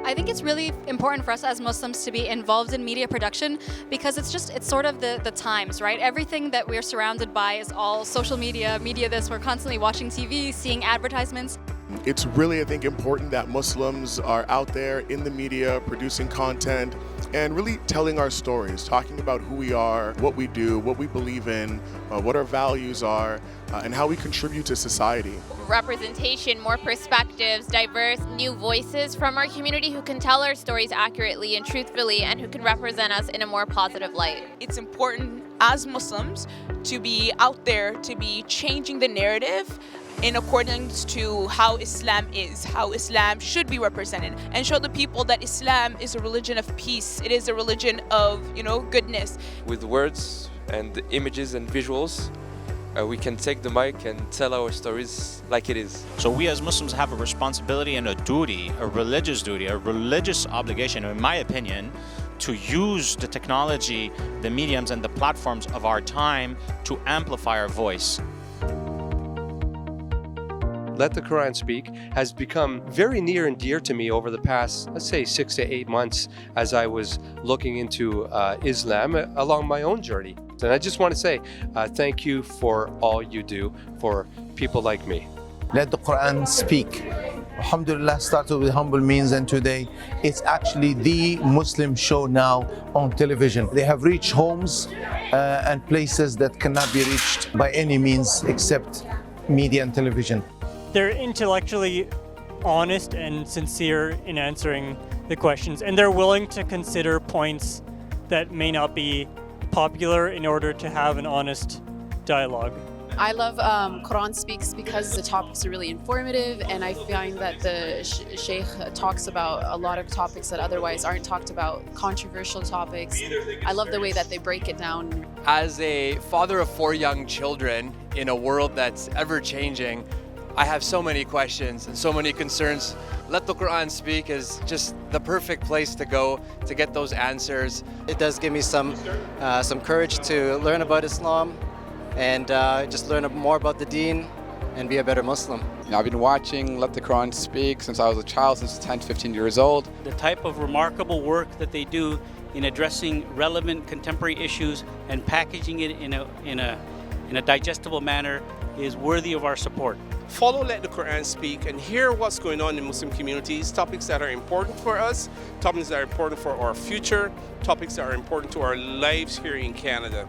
I think it's really important for us as Muslims to be involved in media production because it's sort of the times, right? Everything that we're surrounded by is all social media this, we're constantly watching TV, seeing advertisements. It's really, I think, important that Muslims are out there in the media producing content and really telling our stories, talking about who we are, what we do, what we believe in, what our values are, and how we contribute to society. Representation, more perspectives, diverse new voices from our community who can tell our stories accurately and truthfully and who can represent us in a more positive light. It's important as Muslims to be out there, to be changing the narrative in accordance to how Islam is, how Islam should be represented, and show the people that Islam is a religion of peace. It is a religion of, goodness. With words and images and visuals, we can take the mic and tell our stories like it is. So we as Muslims have a responsibility and a duty, a religious obligation, in my opinion, to use the technology, the mediums and the platforms of our time to amplify our voice. Let the Quran Speak has become very near and dear to me over the past, let's say, 6 to 8 months as I was looking into Islam along my own journey. And I just want to say thank you for all you do for people like me. Let the Quran speak. Alhamdulillah started with humble means, and today it's actually the Muslim show now on television. They have reached homes and places that cannot be reached by any means except media and television. They're intellectually honest and sincere in answering the questions, and they're willing to consider points that may not be popular in order to have an honest dialogue. I love Quran Speaks because the topics are really informative, and I find that the Sheikh talks about a lot of topics that otherwise aren't talked about, controversial topics. I love the way that they break it down. As a father of 4 young children in a world that's ever changing, I have so many questions and so many concerns. Let the Quran Speak is just the perfect place to go to get those answers. It does give me some courage to learn about Islam and just learn more about the Deen and be a better Muslim. I've been watching Let the Quran Speak since I was a child, since 10 to 15 years old. The type of remarkable work that they do in addressing relevant contemporary issues and packaging it in a digestible manner is worthy of our support. Follow Let the Quran Speak and hear what's going on in Muslim communities, topics that are important for us, topics that are important for our future, topics that are important to our lives here in Canada.